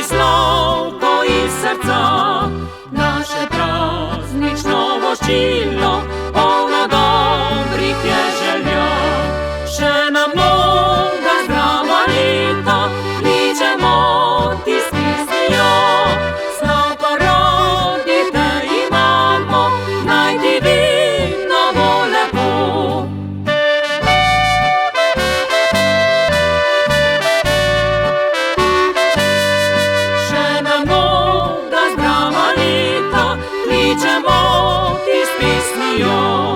Slavko iz srca, naše praznično voščilo, polno dobrih je želja. Še nam mnoga zdrava leta, kličemo ti s pismijo. Slavko, radi te imamo, naj ti vedno bo lepo. Kličemo ti s pismijo.